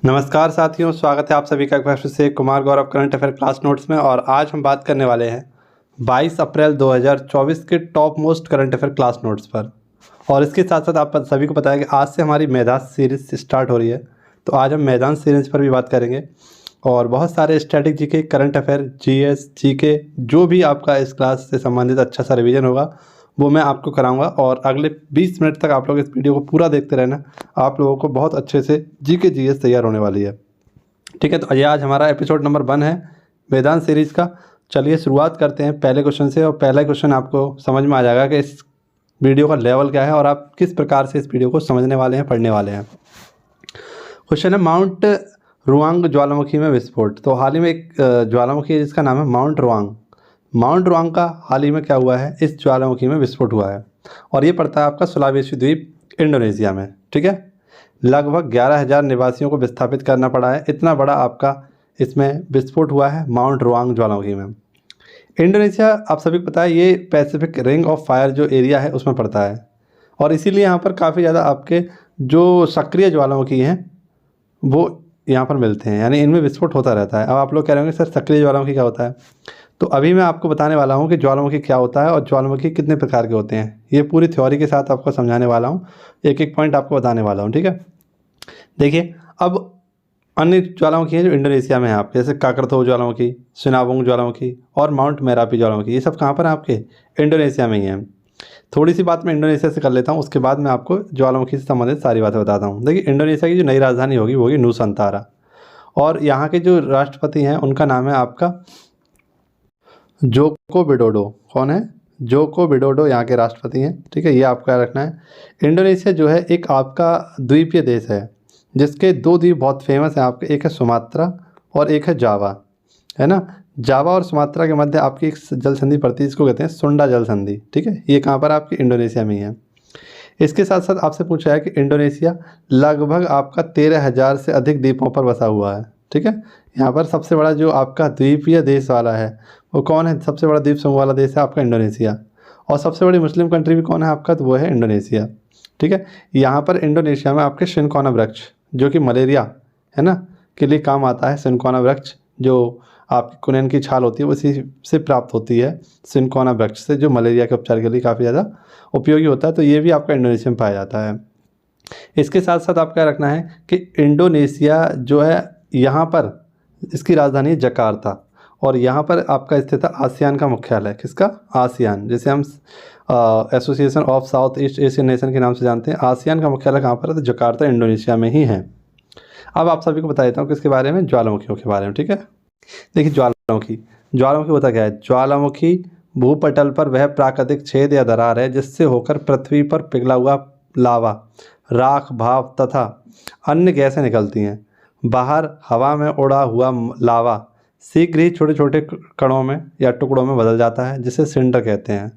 नमस्कार साथियों, स्वागत है आप सभी का एक बार फिर से Kumar Gaurav current affair class notes में। और आज हम बात करने वाले हैं 22 अप्रैल 2024 के top most current affair class notes पर। और इसके साथ साथ आप सभी को पता है कि आज से हमारी मैदान सीरीज स्टार्ट हो रही है, तो आज हम मैदान सीरीज पर भी बात करेंगे। और बहुत सारे static GK, current affair, GS, GK, जो भी आपका इस क्लास से संबंधित अच्छा सा रिवीजन होगा वो मैं आपको कराऊंगा। और अगले 20 मिनट तक आप लोग इस वीडियो को पूरा देखते रहना, आप लोगों को बहुत अच्छे से जीके जीएस तैयार होने वाली है। ठीक है, तो ये आज हमारा एपिसोड नंबर 1 है मैदान सीरीज़ का। चलिए शुरुआत करते हैं पहले क्वेश्चन से। और पहला क्वेश्चन आपको समझ में आ जाएगा कि इस वीडियो का लेवल क्या है और आप किस प्रकार से इस वीडियो को समझने वाले हैं, पढ़ने वाले हैं। क्वेश्चन है माउंट रुआंग ज्वालामुखी में विस्फोट। तो हाल ही में एक ज्वालामुखी है जिसका नाम है माउंट रुआंग। माउंट रुआंग का हाल ही में क्या हुआ है, इस ज्वालामुखी में विस्फोट हुआ है और ये पड़ता है आपका सुलावेसी द्वीप, इंडोनेशिया में। ठीक है, लगभग 11,000 निवासियों को विस्थापित करना पड़ा है। इतना बड़ा आपका इसमें विस्फोट हुआ है माउंट रुआंग ज्वालामुखी में। इंडोनेशिया आप सभी को पता है ये पैसिफिक रिंग ऑफ फायर जो एरिया है उसमें पड़ता है और इसीलिए यहाँ पर काफ़ी ज़्यादा आपके जो सक्रिय ज्वालामुखी हैं वो यहाँ पर मिलते हैं, यानी इनमें विस्फोट होता रहता है। अब आप लोग कह रहे होंगे सर सक्रिय ज्वालामुखी क्या होता है, तो अभी मैं आपको बताने वाला हूँ कि ज्वालामुखी क्या होता है और ज्वालामुखी कितने प्रकार के होते हैं। ये पूरी थ्योरी के साथ आपको समझाने वाला हूँ, एक एक पॉइंट आपको बताने वाला हूँ। ठीक है, देखिए अब अन्य ज्वालामुखी हैं जो इंडोनेशिया में है आपके, जैसे काकरथो ज्वालामुखी, सिनाबोंग ज्वालामुखी और माउंट मेरापी ज्वालामुखी। ये सब कहाँ पर हैं आपके, इंडोनेशिया में ही हैं। थोड़ी सी बात मैं इंडोनेशिया से कर लेता हूँ, उसके बाद मैं आपको ज्वालामुखी से संबंधित सारी बातें बताता हूँ। देखिए इंडोनेशिया की जो नई राजधानी होगी वो होगी नूसंतारा और यहाँ के जो राष्ट्रपति हैं उनका नाम है आपका जोको विडोडो। कौन है, जोको विडोडो यहाँ के राष्ट्रपति हैं। ठीक है, ये आपको याद रखना है। इंडोनेशिया जो है एक आपका द्वीपीय देश है जिसके 2 द्वीप बहुत फेमस हैं आपके, एक है सुमात्रा और एक है जावा, है ना। जावा और सुमात्रा के मध्य आपकी एक जल संधि पड़ती है, इसको कहते हैं सुंडा जल संधि। ठीक है, ये कहाँ पर आपकी इंडोनेशिया में ही है। इसके साथ साथ आपसे पूछा है कि इंडोनेशिया लगभग आपका 13,000 से अधिक द्वीपों पर बसा हुआ है। ठीक है, यहाँ पर सबसे बड़ा जो आपका द्वीपीय देश वाला है वो कौन है, सबसे बड़ा द्वीप समूह वाला देश है आपका इंडोनेशिया। और सबसे बड़ी मुस्लिम कंट्री भी कौन है आपका, तो वो है इंडोनेशिया। ठीक है, यहाँ पर इंडोनेशिया में आपके सिनकोना वृक्ष जो कि मलेरिया है ना के लिए काम आता है। सिनकोना वृक्ष जो आपकी कुनैन की छाल होती है उसी से प्राप्त होती है, सिनकोना वृक्ष से, जो मलेरिया के उपचार के लिए काफ़ी ज़्यादा उपयोगी होता है। तो ये भी आपका इंडोनेशिया में पाया जाता है। इसके साथ साथ आप क्या रखना है कि इंडोनेशिया जो है यहाँ पर इसकी राजधानी है जकार्ता और यहाँ पर आपका स्थित है आसियान का मुख्यालय। किसका, आसियान, जिसे हम association of south east Asian nation के नाम से जानते हैं। आसियान का मुख्यालय कहाँ पर है, तो जकार्ता इंडोनेशिया में ही है। अब आप सभी को बता देता हूँ किसके बारे में, ज्वालामुखियों के बारे में। ठीक है, देखिए ज्वालामुखी होता क्या है। ज्वालामुखी भूपटल पर वह प्राकृतिक छेद या दरार है जिससे होकर पृथ्वी पर पिघला हुआ लावा, राख, भाप तथा अन्य गैसें निकलती हैं। बाहर हवा में उड़ा हुआ लावा शीघ्र ही छोटे छोटे कणों में या टुकड़ों में बदल जाता है जिसे सिंडर कहते हैं।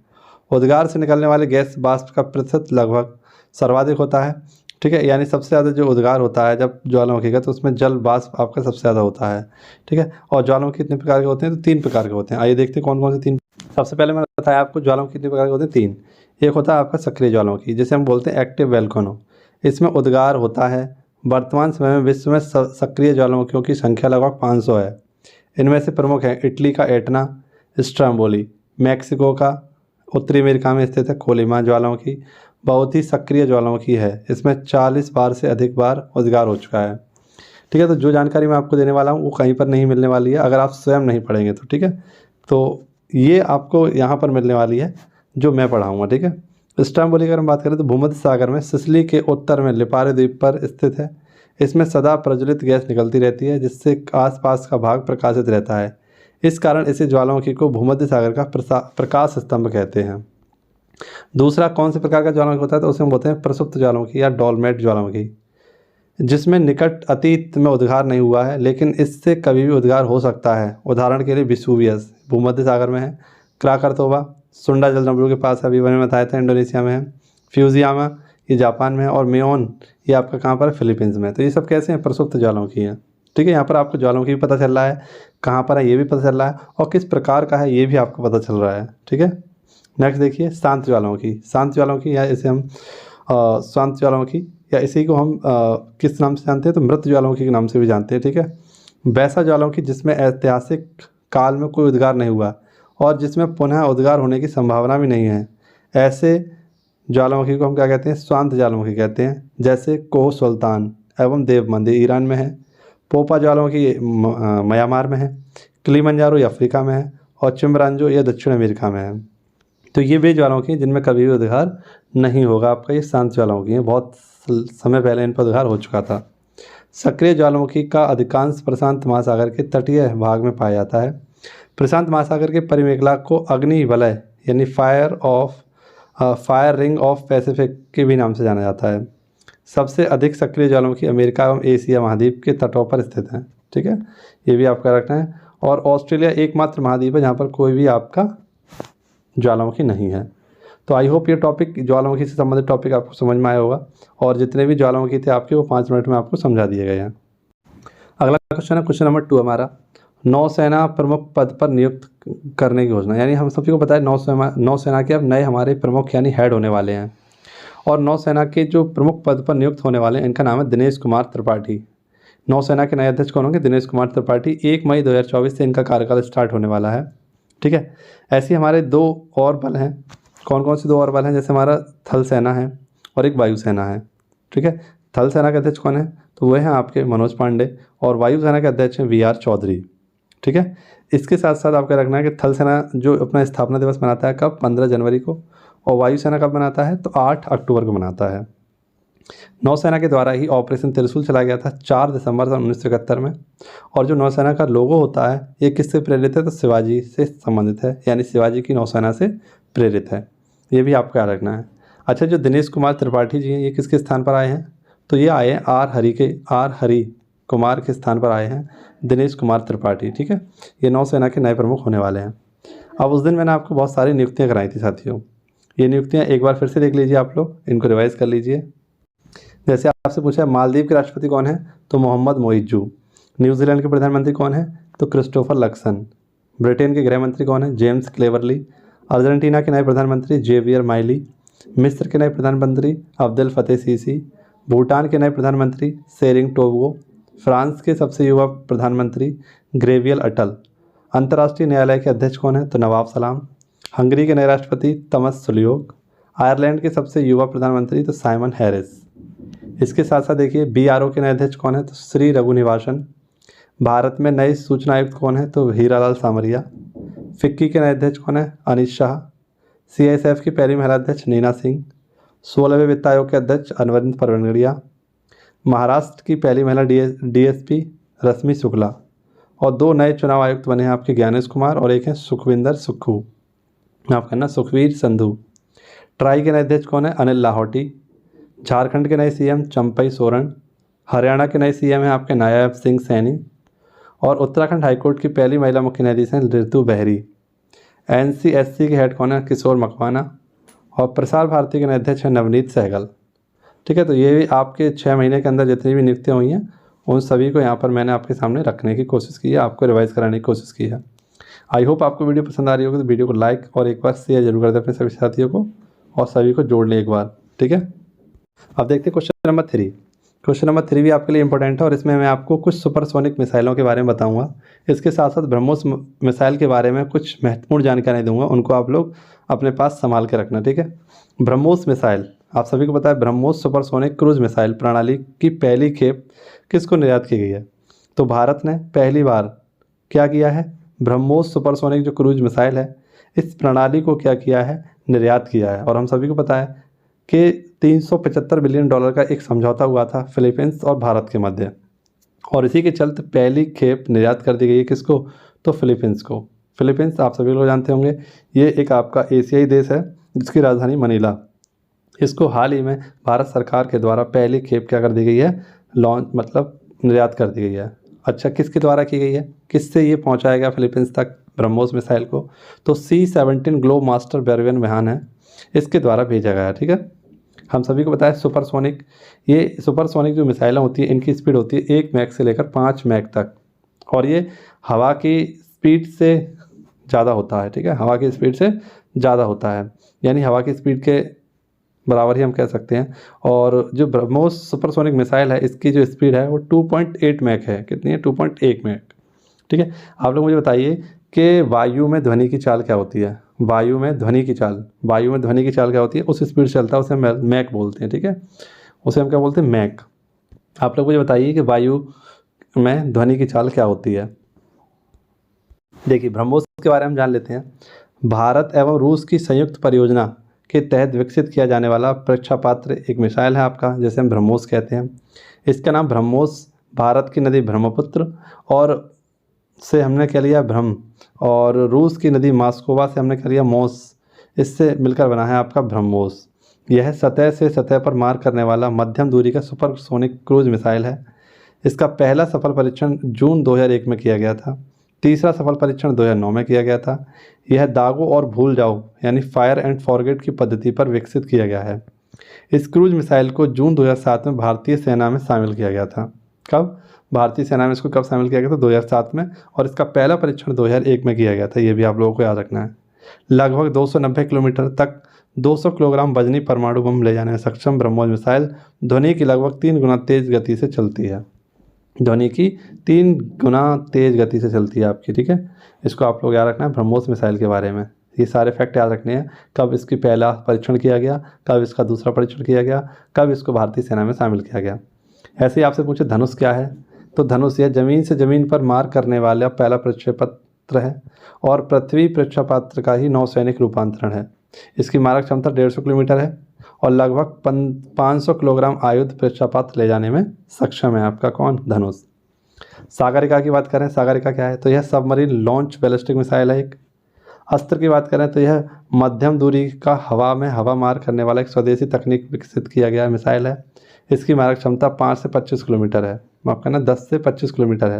उद्गार से निकलने वाले गैस वाष्प का प्रतिशत लगभग सर्वाधिक होता है। ठीक है, यानी सबसे ज़्यादा जो उद्गार होता है जब ज्वालामुखी का, तो उसमें जल वाष्प आपका सबसे ज़्यादा होता है। ठीक है, और ज्वालामुखी कितने प्रकार के होते हैं, तो 3 प्रकार के होते हैं। आइए देखते हैं कौन कौन से 3। सबसे पहले मैंने बताया आपको ज्वालामुखी कितने प्रकार के होते हैं, 3। एक होता है आपका सक्रिय ज्वालामुखी जिसे हम बोलते हैं एक्टिव वोल्केनो। इसमें उद्गार होता है। वर्तमान समय में विश्व में सक्रिय ज्वालामुखियों की संख्या लगभग 500 है। इनमें से प्रमुख हैं इटली का एटना, स्ट्रम्बोली, मैक्सिको का उत्तरी अमेरिका में स्थित है कोलिमा ज्वालामुखी, बहुत ही सक्रिय ज्वालामुखी है। इसमें 40 बार से अधिक बार उद्गार हो चुका है। ठीक है, तो जो जानकारी मैं आपको देने वाला हूँ वो कहीं पर नहीं मिलने वाली है अगर आप स्वयं नहीं पढ़ेंगे तो। ठीक है, तो ये आपको यहाँ पर मिलने वाली है जो मैं पढ़ाऊँगा। ठीक है, स्ट्रम्बोली की अगर हम बात करें तो भूमध्य सागर में सिसिली के उत्तर में लिपारे द्वीप पर स्थित है। इसमें सदा प्रज्वलित गैस निकलती रहती है जिससे आसपास का भाग प्रकाशित रहता है। इस कारण इसे ज्वालामुखी को भूमध्य सागर का प्रकाश स्तंभ कहते हैं। दूसरा कौन से प्रकार का ज्वालामुखी होता है, तो उसे हम बोलते हैं प्रसुप्त ज्वालामुखी या डोलमेट ज्वालामुखी, जिसमें निकट अतीत में उद्गार नहीं हुआ है लेकिन इससे कभी भी उद्गार हो सकता है। उदाहरण के लिए विसुवियस भूमध्य सागर में है, क्राकरतोबा सुंडा जलनबरू के पास अभी मैंने बताया था इंडोनेशिया में है, फ्यूजियामा ये जापान में है और मेओन ये आपका कहाँ पर है, फिलीपींस में। तो ये सब कैसे हैं, प्रसुप्त ज्वालामुखी हैं। ठीक है, यहाँ पर आपको ज्वालामुखी भी पता चल रहा है, कहाँ पर है ये भी पता चल रहा है और किस प्रकार का है ये भी आपको पता चल रहा है। ठीक है, नेक्स्ट देखिए शांत ज्वालामुखी। शांत ज्वालामुखी या इसे हम शांत ज्वालामुखी या इसी को हम किस नाम से जानते हैं, तो मृत ज्वालामुखी के नाम से भी जानते हैं, ठीक है। वैसा ज्वालामुखी जिसमें ऐतिहासिक काल में कोई उद्गार नहीं हुआ और जिसमें पुनः उद्गार होने की संभावना भी नहीं है, ऐसे ज्वालामुखी को हम क्या कहते हैं, शांत ज्वालामुखी कहते हैं। जैसे कोह सुल्तान एवं देव मंदिर ईरान में है, पोपा ज्वालामुखी म्यांमार में है, किलिमंजारो ये अफ्रीका में है और चिम्बरांजो ये दक्षिण अमेरिका में है। तो ये वे ज्वालामुखी हैं जिनमें कभी भी उद्गार नहीं होगा आपका, ये शांत ज्वालामुखी है, बहुत समय पहले इन पर उद्गार हो चुका था। सक्रिय ज्वालामुखी का अधिकांश प्रशांत महासागर के तटीय भाग में पाया जाता है। प्रशांत महासागर के परिमेखला को अग्नि वलय यानी फायर रिंग ऑफ पैसिफिक के भी नाम से जाना जाता है। सबसे अधिक सक्रिय ज्वालामुखी अमेरिका एवं एशिया महाद्वीप के तटों पर स्थित हैं, ठीक है, ये भी आपका रखना है। और ऑस्ट्रेलिया एकमात्र महाद्वीप है जहाँ पर कोई भी आपका ज्वालामुखी नहीं है। तो आई होप ये टॉपिक, ज्वालामुखी से संबंधित टॉपिक आपको समझ में आया होगा और जितने भी ज्वालामुखी थे आपके वो 5 मिनट में आपको समझा दिए गए हैं। अगला क्वेश्चन है क्वेश्चन नंबर 2 हमारा, नौसेना प्रमुख पद पर नियुक्त करने की योजना। यानी हम सभी को पता है नौसेना के अब नए हमारे प्रमुख यानी हेड होने वाले हैं और नौसेना के जो प्रमुख पद पर नियुक्त होने वाले हैं इनका नाम है दिनेश कुमार त्रिपाठी। नौसेना के नए अध्यक्ष कौन होंगे, दिनेश कुमार त्रिपाठी। 1 मई 2024 से इनका कार्यकाल स्टार्ट होने वाला है, ठीक है। ऐसे हमारे 2 और बल हैं, कौन कौन से 2 और बल हैं, जैसे हमारा थल सेना है और एक वायुसेना है, ठीक है। थल सेना के अध्यक्ष कौन है, तो वह हैं आपके मनोज पांडे और वायुसेना के अध्यक्ष हैं VR चौधरी, ठीक है। इसके साथ साथ आपका रखना है कि थल सेना जो अपना स्थापना दिवस मनाता है कब, 15 जनवरी को, और वायुसेना कब मनाता है, तो 8 अक्टूबर को मनाता है। नौसेना के द्वारा ही ऑपरेशन त्रिशूल चलाया गया था 4 दिसंबर सन 1971 में। और जो नौसेना का लोगो होता है ये किससे प्रेरित है, तो शिवाजी से संबंधित है, यानी शिवाजी की नौसेना से प्रेरित है, ये भी आपको याद रखना है। अच्छा, जो दिनेश कुमार त्रिपाठी जी हैं ये किसके स्थान पर आए हैं, तो ये आए हैं आर हरि कुमार के स्थान पर आए हैं दिनेश कुमार त्रिपाठी, ठीक है। ये नौसेना के नए प्रमुख होने वाले हैं। अब उस दिन मैंने आपको बहुत सारी नियुक्तियाँ कराई थी साथियों, ये नियुक्तियाँ एक बार फिर से देख लीजिए आप लोग, इनको रिवाइज कर लीजिए। जैसे आपसे पूछा है मालदीव के राष्ट्रपति कौन है, तो मोहम्मद मोइज्जू। न्यूजीलैंड के प्रधानमंत्री कौन है, तो क्रिस्टोफर लक्सन। ब्रिटेन के गृह मंत्री कौन है, जेम्स क्लेवरली। अर्जेंटीना के नए प्रधानमंत्री जेवियर माइली। मिस्र के नए प्रधानमंत्री अब्देल फतेह सीसी। भूटान के नए प्रधानमंत्री सेरिंग टोब्गो। फ्रांस के सबसे युवा प्रधानमंत्री ग्रेवियल अटल। अंतर्राष्ट्रीय न्यायालय के अध्यक्ष कौन है, तो नवाब सलाम। हंगरी के नए राष्ट्रपति तमस सुलियोग। आयरलैंड के सबसे युवा प्रधानमंत्री तो साइमन हैरिस। इसके साथ साथ देखिए BRO के नए अध्यक्ष कौन है, तो श्री रघुनिवासन। भारत में नए सूचना आयुक्त कौन है, तो हीरालाल सामरिया। फिक्की के नए अध्यक्ष कौन है, अनित शाह। CISF की पहली महिला अध्यक्ष नीना सिंह। 16वें वित्त आयोग के अध्यक्ष अरविंद परवनगड़िया। महाराष्ट्र की पहली महिला DSP रश्मि शुक्ला। और 2 नए चुनाव आयुक्त बने हैं आपके ज्ञानेश कुमार और एक हैं सुखविंदर सुक्खू, माफ करना सुखवीर संधू। ट्राई के नए अध्यक्ष कौन है, अनिल लाहौटी। झारखंड के नए CM चंपई सोरेन। हरियाणा के नए CM हैं आपके नायब सिंह सैनी। और उत्तराखंड हाईकोर्ट की पहली महिला मुख्य न्यायाधीश हैं ऋतु बहरी। NCSC के हेड कौन है, किशोर मकवाना। और प्रसार भारती के नए अध्यक्ष हैं नवनीत सहगल, ठीक है। तो ये भी आपके 6 महीने के अंदर जितनी भी नियुक्तियाँ हुई हैं उन सभी को यहाँ पर मैंने आपके सामने रखने की कोशिश की है, आपको रिवाइज कराने की कोशिश की है। आई होप आपको वीडियो पसंद आ रही होगी, तो वीडियो को लाइक और एक बार शेयर जरूर कर दें अपने सभी साथियों को और सभी को जोड़ लें एक बार, ठीक है। अब देखते हैं क्वेश्चन नंबर 3। क्वेश्चन नंबर 3 भी आपके लिए इंपॉर्टेंट है और इसमें मैं आपको कुछ सुपरसोनिक मिसाइलों के बारे में बताऊंगा। इसके साथ साथ ब्रह्मोस मिसाइल के बारे में कुछ महत्वपूर्ण जानकारी दूंगा, उनको आप लोग अपने पास संभाल के रखना, ठीक है। ब्रह्मोस मिसाइल, आप सभी को पता है ब्रह्मोस सुपरसोनिक क्रूज मिसाइल प्रणाली की पहली खेप किसको निर्यात की गई है, तो भारत ने पहली बार क्या किया है, ब्रह्मोस सुपरसोनिक जो क्रूज मिसाइल है इस प्रणाली को क्या किया है, निर्यात किया है। और हम सभी को पता है कि 375 बिलियन डॉलर का एक समझौता हुआ था फिलीपींस और भारत के मध्य, और इसी के चलते पहली खेप निर्यात कर दी गई है किसको, तो फिलीपींस को। फिलीपींस आप सभी लोग जानते होंगे ये एक आपका एशियाई देश है जिसकी राजधानी मनीला। इसको हाल ही में भारत सरकार के द्वारा पहली खेप क्या कर दी गई है, लॉन्च मतलब निर्यात कर दी गई है। अच्छा, किसके द्वारा की गई है, किससे ये पहुंचाया गया फिलीपींस तक ब्रह्मोस मिसाइल को, तो C-17 ग्लोब मास्टर बेरवियन वाहन है, इसके द्वारा भेजा गया है, ठीक है। हम सभी को पता है सुपरसोनिक, ये सुपरसोनिक जो मिसाइलें होती है इनकी स्पीड होती है 1 मैक से लेकर 5 मैक तक, और ये हवा की स्पीड से ज़्यादा होता है, ठीक है, हवा की स्पीड से ज़्यादा होता है। यानी हवा की स्पीड के बराबर ही हम कह सकते हैं। और जो ब्रह्मोस सुपरसोनिक मिसाइल है इसकी जो स्पीड है वो 2.8 मैक है। कितनी है? 2.8 मैक। ठीक है, आप लोग मुझे बताइए कि वायु में ध्वनि की चाल क्या होती है? वायु में ध्वनि की चाल क्या होती है? उस स्पीड से चलता है, उसे मैक बोलते हैं। ठीक है, उसे हम क्या बोलते हैं? मैक। आप लोग मुझे बताइए कि वायु में ध्वनि की चाल क्या होती है? देखिए, ब्रह्मोस के बारे में जान लेते हैं। भारत एवं रूस की संयुक्त परियोजना के तहत विकसित किया जाने वाला प्रक्षेपास्त्र एक मिसाइल है आपका, जैसे हम ब्रह्मोस कहते हैं। इसका नाम ब्रह्मोस भारत की नदी ब्रह्मपुत्र और से हमने क्या लिया? ब्रह्म। और रूस की नदी मास्कोवा से हमने क्या लिया? मोस। इससे मिलकर बना है आपका ब्रह्मोस। यह सतह से सतह पर मार करने वाला मध्यम दूरी का सुपरसोनिक क्रूज मिसाइल है। इसका पहला सफल परीक्षण जून 2001 में किया गया था। तीसरा सफल परीक्षण 2009 में किया गया था। यह दागो और भूल जाओ यानी फायर एंड फॉरगेट की पद्धति पर विकसित किया गया है। इस क्रूज मिसाइल को जून 2007 में भारतीय सेना में शामिल किया गया था। कब? भारतीय सेना में इसको कब शामिल किया गया था? 2007 में। और इसका पहला परीक्षण 2001 में किया गया था। ये भी आप लोगों को याद रखना है। लगभग 290 किलोमीटर तक 200 किलोग्राम वजनी परमाणु बम ले जाने में सक्षम ब्रह्मोस मिसाइल ध्वनि की लगभग 3 गुना तेज गति से चलती है। ध्वनि की 3 गुना तेज गति से चलती है आपकी। ठीक है, इसको आप लोग याद रखना है ब्रह्मोस मिसाइल के बारे में। ये सारे फैक्ट याद रखने हैं। कब इसकी पहला परीक्षण किया गया, कब इसका दूसरा परीक्षण किया गया, कब इसको भारतीय सेना में शामिल किया गया। ऐसे ही आपसे पूछे धनुष क्या है, तो धनुष यह जमीन से जमीन पर मार करने वाला पहला प्रक्षेपास्त्र है और पृथ्वी प्रक्षेपास्त्र का ही नौसैनिक रूपांतरण है। इसकी मारक क्षमता 150 किलोमीटर है और लगभग 500 किलोग्राम आयुध प्रक्षेपास्त्र ले जाने में सक्षम है आपका कौन? धनुष। सागरिका की बात करें, सागरिका क्या है? तो यह सबमरीन लॉन्च बैलिस्टिक मिसाइल है एक। अस्त्र की बात करें तो यह मध्यम दूरी का हवा में हवा मार करने वाला एक स्वदेशी तकनीक विकसित किया गया मिसाइल है। इसकी मारक क्षमता 5 से 25 किलोमीटर है। माफ करना, 10 से 25 किलोमीटर है।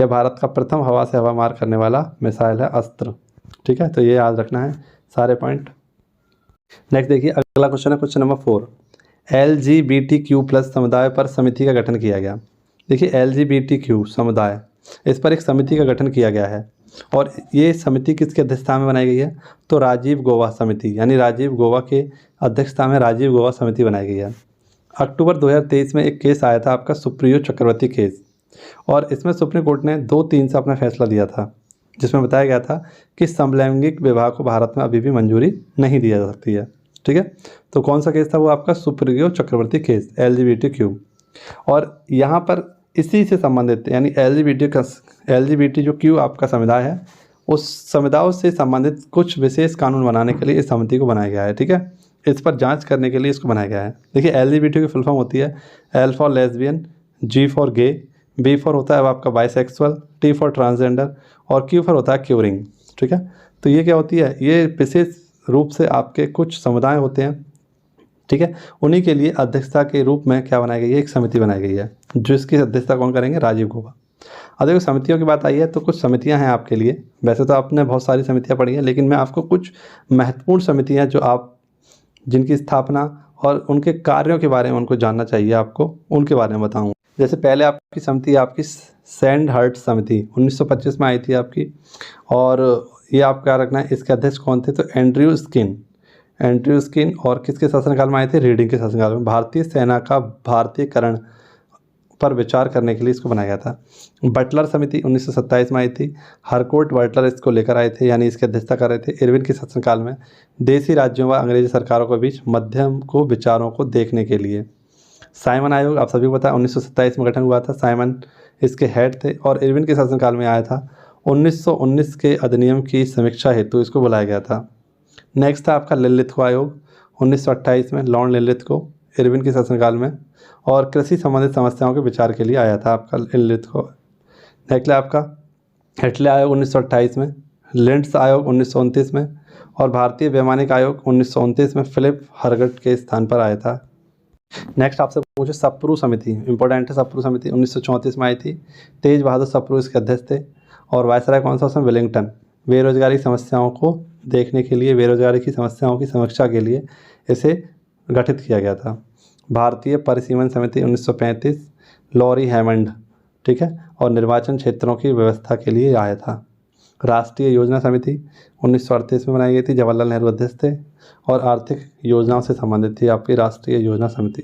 यह भारत का प्रथम हवा से हवा मार करने वाला मिसाइल है अस्त्र। ठीक है, तो ये याद रखना है सारे पॉइंट। नेक्स्ट देखिए, अगला क्वेश्चन है क्वेश्चन नंबर 4। LGBTQ+ समुदाय पर समिति का गठन किया गया। देखिए, LGBTQ समुदाय, इस पर एक समिति का गठन किया गया है और ये समिति किसकी अध्यक्षता में बनाई गई है? तो राजीव गौबा समिति, यानी राजीव गौबा के अध्यक्षता में राजीव गौबा समिति बनाई गई है। अक्टूबर 2023 में एक केस आया था आपका, सुप्रियो चक्रवर्ती केस, और इसमें सुप्रीम कोर्ट ने 2-3 से अपना फैसला दिया था, जिसमें बताया गया था कि समलैंगिक विवाह को भारत में अभी भी मंजूरी नहीं दी जा सकती है। ठीक है, तो कौन सा केस था? वो आपका सुप्रियो चक्रवर्ती केस, LGBTQ। और यहाँ पर इसी से संबंधित, यानी LGBT जो Q आपका समुदाय है, उस समुदायों से संबंधित कुछ विशेष कानून बनाने के लिए इस समिति को बनाया गया है। ठीक है, इस पर जांच करने के लिए इसको बनाया गया है। देखिए, LGBT की फुल फॉर्म होती है L for lesbian, G for gay, B for होता है आपका बाइसेक्सुअल, T फॉर ट्रांसजेंडर और Q फॉर होता है क्यूरिंग। ठीक है, तो ये क्या होती है? ये विशेष रूप से आपके कुछ समुदाय होते हैं। ठीक है, उन्हीं के लिए अध्यक्षता के रूप में क्या बनाई गई है? एक समिति बनाई गई है, जो इसकी अध्यक्षता कौन करेंगे? राजीव गौबा। अब देखो, समितियों की बात आई है तो कुछ समितियां हैं आपके लिए। वैसे तो आपने बहुत सारी समितियां पढ़ी हैं, लेकिन मैं आपको कुछ महत्वपूर्ण समितियां जो आप जिनकी स्थापना और उनके कार्यों के बारे में उनको जानना चाहिए आपको, उनके बारे में बताऊँ। जैसे पहले आपकी समिति आपकी सैंडहर्स्ट समिति 1925 में आई थी आपकी, और ये आप क्या रखना है, इसके अध्यक्ष कौन थे? तो एंड्रयू स्किन। और किसके शासनकाल में आए थे? रीडिंग के शासनकाल में। भारतीय सेना का भारतीयकरण पर विचार करने के लिए इसको बनाया गया था। बटलर समिति 1927 में आई थी। हरकोर्ट बटलर इसको लेकर आए थे, यानी इसकी अध्यक्षता कर रहे थे। इरविन के शासनकाल में देसी राज्यों व अंग्रेजी सरकारों के बीच मध्यम को विचारों को देखने के लिए साइमन आयोग, आप सभी को पता है, 1927 में गठन हुआ था। साइमन इसके हेड थे और इरविन के शासनकाल में आया था। 1919 के अधिनियम की समीक्षा हेतु इसको बुलाया गया था। नेक्स्ट था आपका लिलिथको आयोग 1928 में, लॉर्ड लिलिथको, इरविन के शासनकाल में, और कृषि संबंधित समस्याओं के विचार के लिए आया था आपका लिलिथको। नेक्स्ट है आपका हेटले आयोग 1928 में, लिंड्स आयोग 1929 में, और भारतीय वैमानिक आयोग 1929 में फिलिप हरगट के स्थान पर आया था। नेक्स्ट आपसे पूछे सप्रू समिति, इंपॉर्टेंट है। सप्रू समिति 1934 में आई थी। तेज बहादुर सप्रू इसके अध्यक्ष थे और वायसराय कौन सा? उसमें वेलिंगटन। बेरोजगारी समस्याओं को देखने के लिए, बेरोजगारी की समस्याओं की समीक्षा के लिए इसे गठित किया गया था। भारतीय परिसीमन समिति 1935, लॉरी हैमंड। ठीक है, और निर्वाचन क्षेत्रों की व्यवस्था के लिए आया था। राष्ट्रीय योजना समिति 1938 में बनाई गई थी, जवाहरलाल नेहरू अध्यक्ष थे और आर्थिक योजनाओं से संबंधित थी आपकी राष्ट्रीय योजना समिति।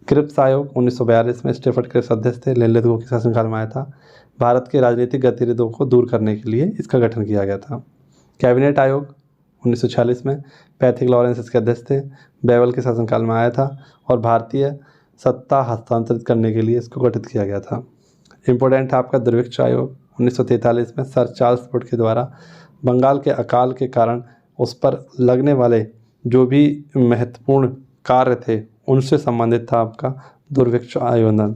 क्रिप्स आयोग 1942 में स्टीफर्ड क्रिप्स अध्यक्ष थे, ललित गोखले के शासनकाल में आया था। भारत के राजनीतिक गतिविधियों को दूर करने के लिए इसका गठन किया गया था। कैबिनेट आयोग 1946 में पैथिक लॉरेंस इसके अध्यक्ष थे, बेवल के शासनकाल में आया था और भारतीय सत्ता हस्तांतरित करने के लिए इसको गठित किया गया था। इम्पोर्टेंट है आपका दुर्भिक्ष आयोग 1943 में सर चार्ल्स वुड के द्वारा बंगाल के अकाल के कारण उस पर लगने वाले जो भी महत्वपूर्ण कार्य थे उनसे संबंधित था आपका दुर्भिक्ष आयोजन।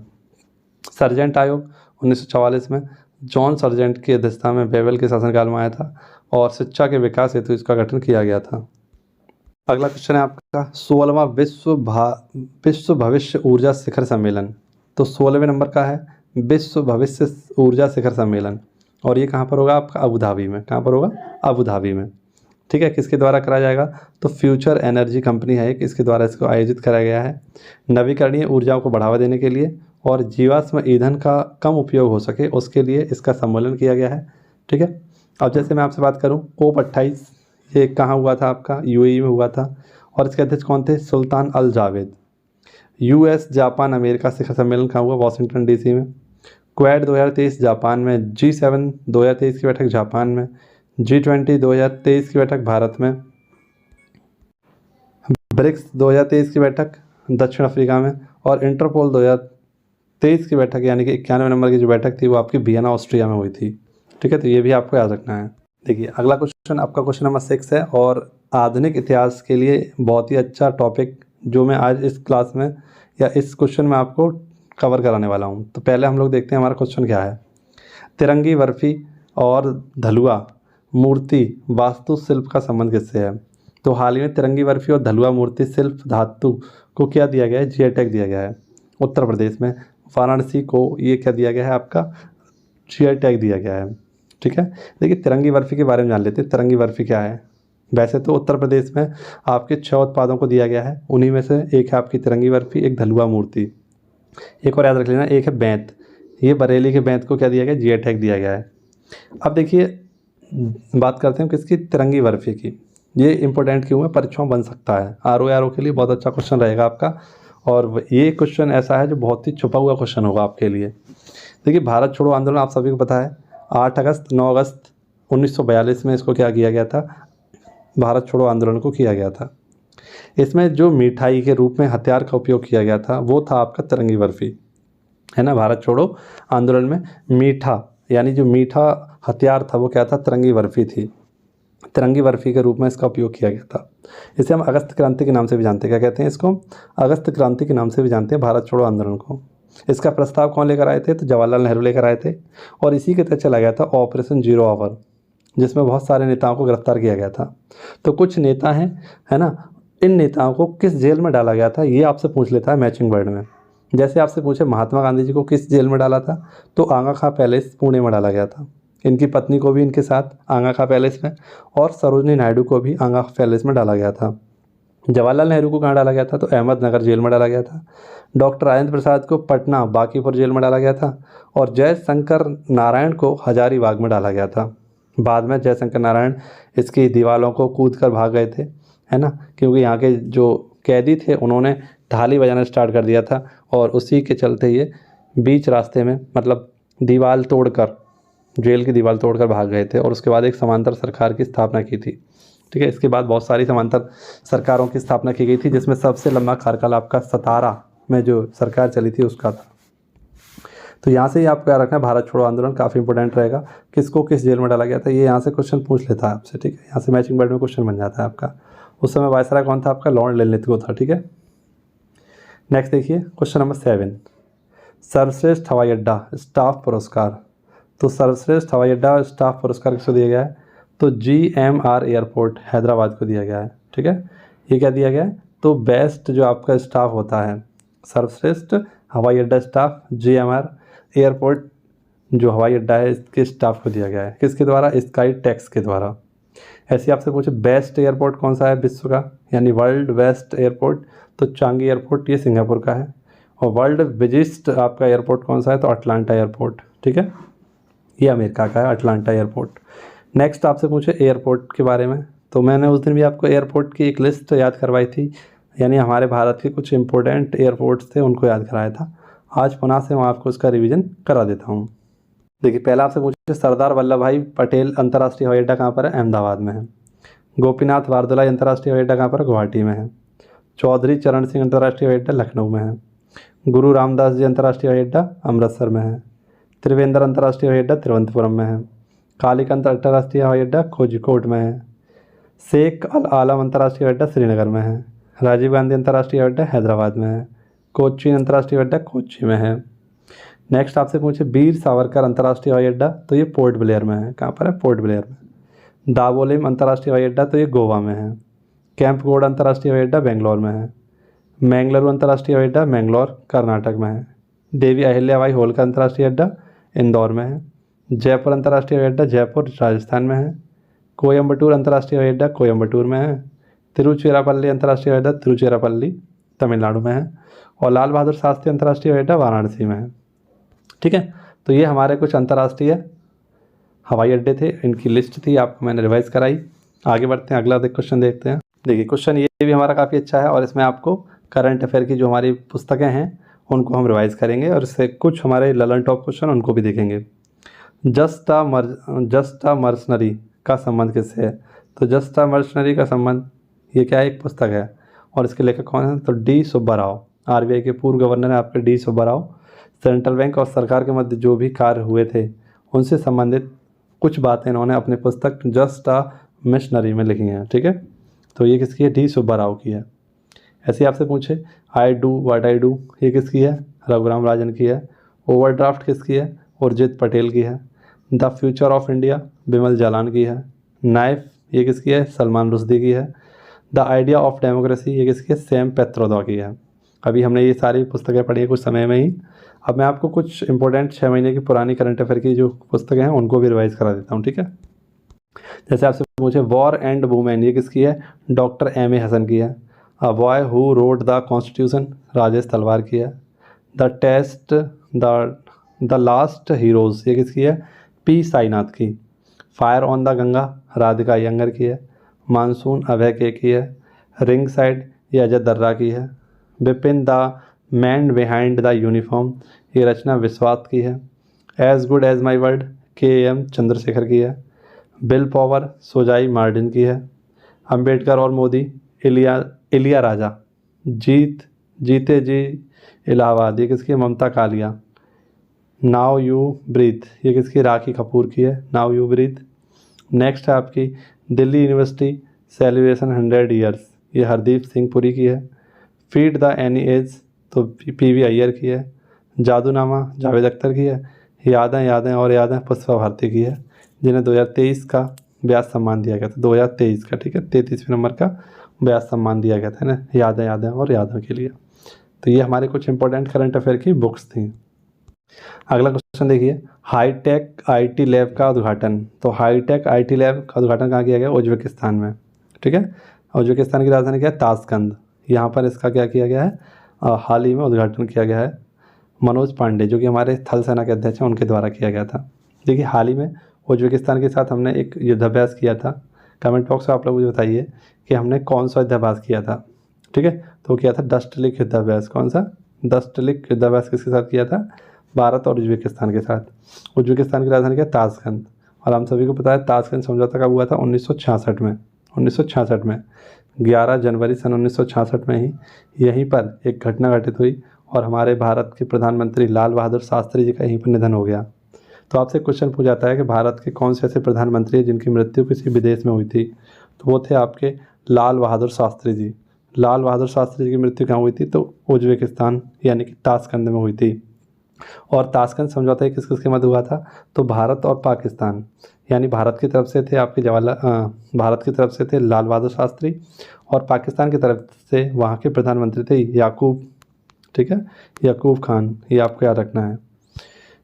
सर्जेंट आयोग 1944 में जॉन सर्जेंट की अध्यक्षता में बेवल के शासनकाल में आया था और शिक्षा के विकास हेतु इसका गठन किया गया था। अगला क्वेश्चन है आपका 16वां विश्व भविष्य ऊर्जा शिखर सम्मेलन। तो 16वें नंबर का है विश्व भविष्य ऊर्जा शिखर सम्मेलन और ये कहाँ पर होगा आपका अबू धाबी में। कहाँ पर होगा? अबू धाबी में। ठीक है, किसके द्वारा कराया जाएगा? तो फ्यूचर एनर्जी कंपनी है एक, इसके द्वारा इसको आयोजित कराया गया है नवीकरणीय ऊर्जाओं को बढ़ावा देने के लिए और जीवाश्म ईंधन का कम उपयोग हो सके उसके लिए इसका सम्मेलन किया गया है। ठीक है, अब जैसे मैं आपसे बात करूं COP28 ये कहाँ हुआ था आपका? UAE में हुआ था और इसके अध्यक्ष कौन थे? सुल्तान अल जावेद। US जापान अमेरिका शिखर सम्मेलन कहाँ हुआ? वाशिंगटन DC में। क्वेड 2023 जापान में, G7 2023 की बैठक जापान में, G20 2023 की बैठक भारत में, ब्रिक्स 2023 की बैठक दक्षिण अफ्रीका में और इंटरपोल 2023 की बैठक यानी कि 91 नंबर की जो बैठक थी वो आपकी वियना ऑस्ट्रिया में हुई थी। ठीक है, तो ये भी आपको याद रखना है। देखिए अगला क्वेश्चन आपका क्वेश्चन नंबर 6 है और आधुनिक इतिहास के लिए बहुत ही अच्छा टॉपिक जो मैं आज इस क्लास में या इस क्वेश्चन में आपको कवर कराने वाला हूँ। तो पहले हम लोग देखते हैं हमारा क्वेश्चन क्या है। तिरंगी बर्फी और धलुआ मूर्ति वास्तुशिल्प का संबंध किससे है? तो हाल ही में तिरंगी बर्फी और धलुआ मूर्ति शिल्प धातु को क्या दिया गया है? GI टैग दिया गया है। उत्तर प्रदेश में वाराणसी को ये क्या दिया गया है आपका? GI टैग दिया गया है। ठीक है, देखिए तिरंगी बर्फी के बारे में जान लेते हैं। तिरंगी बर्फी क्या है? वैसे तो उत्तर प्रदेश में आपके 6 उत्पादों को दिया गया है, उन्हीं में से एक है आपकी तिरंगी बर्फी, एक धलुआ मूर्ति, एक और याद रख लेना एक है बैंत। ये बरेली के बैंत को क्या दिया गया? GI टैग दिया गया है। अब देखिए बात करते हैं किसकी? तिरंगी बर्फी की। ये इंपॉर्टेंट क्यों है? परीक्षाओं बन सकता है, RO के लिए बहुत अच्छा क्वेश्चन रहेगा आपका और ये क्वेश्चन ऐसा है जो बहुत ही छुपा हुआ क्वेश्चन होगा आपके लिए। देखिए भारत छोड़ो आंदोलन आप सभी को पता है 8 अगस्त 9 अगस्त 1942 में इसको क्या किया गया था? भारत छोड़ो आंदोलन को किया गया था। इसमें जो मिठाई के रूप में हथियार का उपयोग किया गया था वो था आपका तिरंगी बर्फी, है ना। भारत छोड़ो आंदोलन में मीठा यानी जो मीठा हथियार था वो क्या था? तिरंगी बर्फी थी। तिरंगी बर्फी के रूप में इसका उपयोग किया गया था। इसे हम अगस्त क्रांति के नाम से भी जानते हैं। क्या कहते हैं इसको? अगस्त क्रांति के नाम से भी जानते हैं भारत छोड़ो आंदोलन को। इसका प्रस्ताव कौन लेकर आए थे? तो जवाहरलाल नेहरू लेकर आए थे और इसी के तहत चला गया था ऑपरेशन जीरो आवर, जिसमें बहुत सारे नेताओं को गिरफ्तार किया गया था। तो कुछ नेता हैं, है ना, इन नेताओं को किस जेल में डाला गया था ये आपसे पूछ लेता है मैचिंग वर्ड में। जैसे आपसे पूछे महात्मा गांधी जी को किस जेल में डाला था? तो आगा खां पैलेस पुणे में डाला गया था। इनकी पत्नी को भी इनके साथ आगा खां पैलेस में और सरोजनी नायडू को भी आगा खां पैलेस में डाला गया था। जवाहरलाल नेहरू को कहाँ डाला गया था? तो अहमदनगर जेल में डाला गया था। डॉक्टर राजेंद्र प्रसाद को पटना बांकीपुर जेल में डाला गया था और जयशंकर नारायण को हजारीबाग में डाला गया था। बाद में जयशंकर नारायण इसकी दीवारों को कूद कर भाग गए थे, है ना, क्योंकि यहाँ के जो कैदी थे उन्होंने थाली बजाना स्टार्ट कर दिया था और उसी के चलते ये बीच रास्ते में मतलब दीवार तोड़कर, जेल की दीवार तोड़कर भाग गए थे और उसके बाद एक समांतर सरकार की स्थापना की थी। ठीक है, इसके बाद बहुत सारी समांतर सरकारों की स्थापना की गई थी जिसमें सबसे लंबा कार्यकाल आपका 17 में जो सरकार चली थी उसका था। तो यहाँ से ही आपको याद रखना है भारत छोड़ो आंदोलन काफ़ी इंपॉर्टेंट रहेगा। किसको किस जेल में डाला गया था ये यहाँ से क्वेश्चन पूछ लेता है आपसे। ठीक है, यहाँ से मैचिंग वर्ड में क्वेश्चन बन जाता है आपका। उस समय वायसराय कौन था आपका? लॉर्ड लिनलिथगो था। ठीक है, नेक्स्ट देखिए क्वेश्चन नंबर 7, सर्वश्रेष्ठ हवाई अड्डा स्टाफ पुरस्कार। तो सर्वश्रेष्ठ हवाई अड्डा स्टाफ पुरस्कार किसको दिया गया है? तो GMR एयरपोर्ट हैदराबाद को दिया गया है। ठीक है, ये क्या दिया गया है? तो बेस्ट जो आपका स्टाफ होता है, सर्वश्रेष्ठ हवाई अड्डा स्टाफ GMR एयरपोर्ट जो हवाई अड्डा है इसके स्टाफ को दिया गया है। किसके द्वारा? स्काई टैक्स के द्वारा। ऐसे आपसे पूछे बेस्ट एयरपोर्ट कौन सा है विश्व का, यानी वर्ल्ड बेस्ट एयरपोर्ट, तो चांगी एयरपोर्ट ये सिंगापुर का है। और वर्ल्ड बिगेस्ट आपका एयरपोर्ट कौन सा है? तो अटलांटा एयरपोर्ट। ठीक है, ये अमेरिका का है अटलांटा एयरपोर्ट। नेक्स्ट आपसे पूछे एयरपोर्ट के बारे में, तो मैंने उस दिन भी आपको एयरपोर्ट की एक लिस्ट तो याद करवाई थी, यानी हमारे भारत के कुछ इंपॉर्टेंट एयरपोर्ट्स थे उनको याद कराया था। आज पुनः से मैं आपको उसका रिवीजन करा देता हूँ। देखिए पहला आपसे पूछे सरदार वल्लभ भाई पटेल अंतर्राष्ट्रीय हवाई अड्डा कहाँ पर है? अहमदाबाद में है। गोपीनाथ बारदोलाई अंतर्राष्ट्रीय हवाई अड्डा कहाँ पर? गुवाहाटी में है। चौधरी चरण सिंह अंतर्राष्ट्रीय हवाई अड्डा लखनऊ में है। गुरु रामदास जी अंतर्राष्ट्रीय हवाई अड्डा अमृतसर में है। त्रिवेंद्र अंतर्राष्ट्रीय हवाई अड्डा तिरुवनंतपुरम में है। कालीकंत अंतर्राष्ट्रीय हवाई अड्डा कोझिकोड में है। शेख अल आलम अंतर्राष्ट्रीय हवाई अड्डा श्रीनगर में है। राजीव गांधी अंतर्राष्ट्रीय हवाई अड्डा हैदराबाद में है। कोच्चि अंतर्राष्ट्रीय हवाई अड्डा कोच्चि में है। नेक्स्ट आपसे पूछे वीर सावरकर अंतर्राष्ट्रीय हवाई अड्डा, तो ये पोर्ट ब्लेयर में है। कहाँ पर है? पोर्ट ब्लेयर में। दावोलिम अंतर्राष्ट्रीय हवाई अड्डा, तो ये गोवा में है। कैंपगोड अंतर्राष्ट्रीय हवाई अड्डा बेंगलोर में है। मैंगलुरु अंतर्राष्ट्रीय हवाई अड्डा मैंगलोर कर्नाटक में है। देवी अहिल्याबाई होलकर अंतर्राष्ट्रीय अड्डा इंदौर में है। जयपुर अंतर्राष्ट्रीय हवाई अड्डा जयपुर राजस्थान में है। कोयम्बटूर अंतर्राष्ट्रीय हवाई अड्डा कोयम्बटूर में है। तिरुचिरापल्ली अंतर्राष्ट्रीय हवाई अड्डा तिरुचिरापल्ली तमिलनाडु में है। और लाल बहादुर शास्त्री अंतर्राष्ट्रीय हवाई अड्डा वाराणसी में है। ठीक है, तो ये हमारे कुछ अंतर्राष्ट्रीय हवाई अड्डे थे, इनकी लिस्ट थी, आपको मैंने रिवाइज कराई। आगे बढ़ते हैं, अगला क्वेश्चन देखते हैं। देखिए क्वेश्चन ये भी हमारा काफ़ी अच्छा है और इसमें आपको करंट अफेयर की जो हमारी पुस्तकें हैं उनको हम रिवाइज करेंगे और इससे कुछ हमारे ललन टॉप क्वेश्चन उनको भी देखेंगे। जस्ट अ मर्सनरी का संबंध किससे है? तो जस्ट अ मर्सनरी का संबंध ये क्या है? एक पुस्तक है और इसके लेखक कौन है? तो डी सुब्बा राव, आरबीआई के पूर्व गवर्नर है आपके D Subba Rao. Central bank और सरकार के मध्य जो भी कार्य हुए थे उनसे संबंधित कुछ बातें इन्होंने अपनी पुस्तक जस्ट अ मिशनरी में लिखी हैं। ठीक है, तो ये किसकी है? डी सुब्बा राव की है। ऐसे आपसे पूछे I do what I do, ये किसकी है? रघुराम राजन की है। ओवरड्राफ्ट किसकी है? उर्जित पटेल की है। The future of India Bimal Jalan की है। नाइफ ये किसकी है? सलमान रुश्दी की है। द आइडिया ऑफ डेमोक्रेसी ये किसकी है? सैम पेत्रोदा की है। अभी हमने ये सारी पुस्तकें पढ़ी हैं कुछ समय में ही। अब मैं आपको कुछ इंपॉर्टेंट 6 महीने की पुरानी करंट अफेयर की जो पुस्तकें हैं उनको भी रिवाइज करा देता हूँ। ठीक है, जैसे आपसे पूछे वॉर एंड वुमेन ये किसकी है? डॉक्टर एम ए हसन की है। A boy who wrote the constitution Rajesh Talwar की है। The test the last heroes ये किसकी है? पी साईनाथ की। Fire on the Ganga Radhika Iyengar की है। मानसून अभय के की है। रिंग साइड ये अजय दर्रा की है। Vipin the man behind the uniform ये रचना विश्वास की है। As good as my word K M Chandrasekhar की है। बिल पावर सोजाई मार्डिन की है। अंबेडकर और मोदी इलिया राजा। जीते जी इलाहाबाद ये किसकी है? ममता कालिया। नाउ यू ब्रीथ ये किसकी? राखी कपूर की है। Now you breathe. नेक्स्ट है आपकी दिल्ली यूनिवर्सिटी सेलिब्रेशन 100 ईयर्स ये हरदीप सिंह पुरी की है। फीड द एनी एज तो पीवी अय्यर की है। जादूनामा जावेद अख्तर की है। यादें और यादें पुष्पा भारती की है, जिन्हें 2023 का व्यास सम्मान दिया गया था। 2023 का, ठीक है, 33वें नंबर का व्यास सम्मान दिया गया था ना, यादें और यादों के लिए। तो ये हमारे कुछ इंपॉर्टेंट करंट अफेयर की बुक्स थी। अगला क्वेश्चन देखिए, हाईटेक आईटी लैब का उद्घाटन। तो हाईटेक आईटी लैब का उद्घाटन कहाँ किया गया? उज्बेकिस्तान में। ठीक है, उज्बेकिस्तान की राजधानी क्या है? ताशकंद। यहाँ पर इसका क्या किया गया है? हाल ही में उद्घाटन किया गया है। मनोज पांडे जो कि हमारे थल सेना के अध्यक्ष हैं उनके द्वारा किया गया था। देखिए हाल ही में उज्बेकिस्तान के साथ हमने एक युद्धाभ्यास किया था। कमेंट बॉक्स में आप लोग मुझे बताइए कि हमने कौन सा युद्धाभ्यास किया था। ठीक है, तो किया था डस्टलिक युद्धाभ्यास। कौन सा? डस्टलिक युद्धाभ्यास किसके साथ किया था? भारत और उज्बेकिस्तान के साथ। उज्बेकिस्तान की राजधानी क्या? ताशकंद। और हम सभी को पता है ताशकंद समझौता कब हुआ था? 1966 में। 1966 में 11 जनवरी सन 1966 में ही यहीं पर एक घटना घटित हुई और हमारे भारत के प्रधानमंत्री लाल बहादुर शास्त्री जी का यहीं पर निधन हो गया। तो आपसे क्वेश्चन पूछा जाता है कि भारत के कौन से ऐसे प्रधानमंत्री हैं जिनकी मृत्यु किसी विदेश में हुई थी? तो वो थे आपके लाल बहादुर शास्त्री जी। लाल बहादुर शास्त्री जी की मृत्यु कहाँ हुई थी? तो उज्बेकिस्तान यानी कि ताशकंद में हुई थी। और ताशकंद समझौता किस किस के मध्य हुआ था? तो भारत और पाकिस्तान, यानी भारत की तरफ से थे आपके भारत की तरफ से थे लाल बहादुर शास्त्री और पाकिस्तान की तरफ से वहाँ के प्रधानमंत्री थे याकूब। ठीक है, याकूब खान। ये आपको याद रखना है,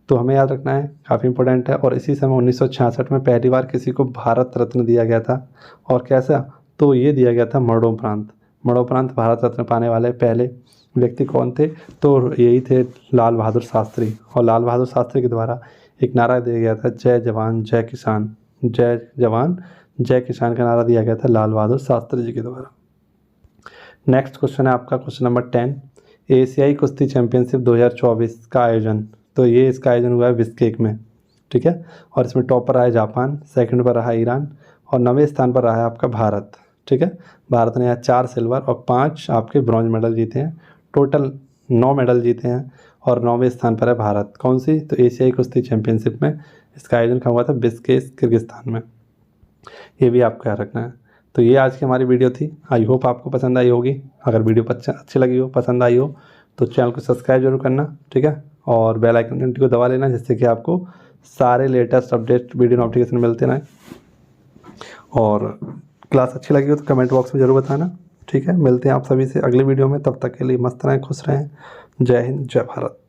तो हमें याद रखना है, काफ़ी इंपॉर्टेंट है। और इसी समय 1966 में पहली बार किसी को भारत रत्न दिया गया था। और कैसा? तो ये दिया गया था मरणोपरांत। मरणोपरांत भारत रत्न पाने वाले पहले व्यक्ति कौन थे? तो यही थे लाल बहादुर शास्त्री। और लाल बहादुर शास्त्री के द्वारा एक नारा दिया गया था, जय जवान जय किसान। जय जवान जय किसान का नारा दिया गया था लाल बहादुर शास्त्री जी के द्वारा। नेक्स्ट क्वेश्चन है आपका क्वेश्चन नंबर 10, एशियाई कुश्ती चैंपियनशिप 2024 का आयोजन, तो ये इसका आयोजन हुआ है बिश्केक में, ठीक है। और इसमें टॉप पर रहा है जापान, सेकंड पर रहा है ईरान और 9वें स्थान पर रहा है आपका भारत, ठीक है। भारत ने यहाँ 4 सिल्वर और 5 आपके ब्रॉन्ज मेडल जीते हैं, टोटल 9 मेडल जीते हैं और 9वें स्थान पर है भारत। कौन सी? तो एशियाई कुश्ती चैंपियनशिप में इसका आयोजन कहाँ हुआ था? बिश्केक किर्गिस्तान में। ये भी आपको याद रखना है। तो ये आज की हमारी वीडियो थी, आई होप आपको पसंद आई होगी। अगर वीडियो अच्छी लगी हो, पसंद आई हो, तो चैनल को सब्सक्राइब जरूर करना, ठीक है। और बेल आइकन घंटी को दबा लेना, जिससे कि आपको सारे लेटेस्ट अपडेट वीडियो नोटिफिकेशन मिलते रहें। और क्लास अच्छी लगी हो तो कमेंट बॉक्स में ज़रूर बताना, ठीक है। मिलते हैं आप सभी से अगली वीडियो में, तब तक के लिए मस्त रहें, खुश रहें। जय हिंद, जय भारत।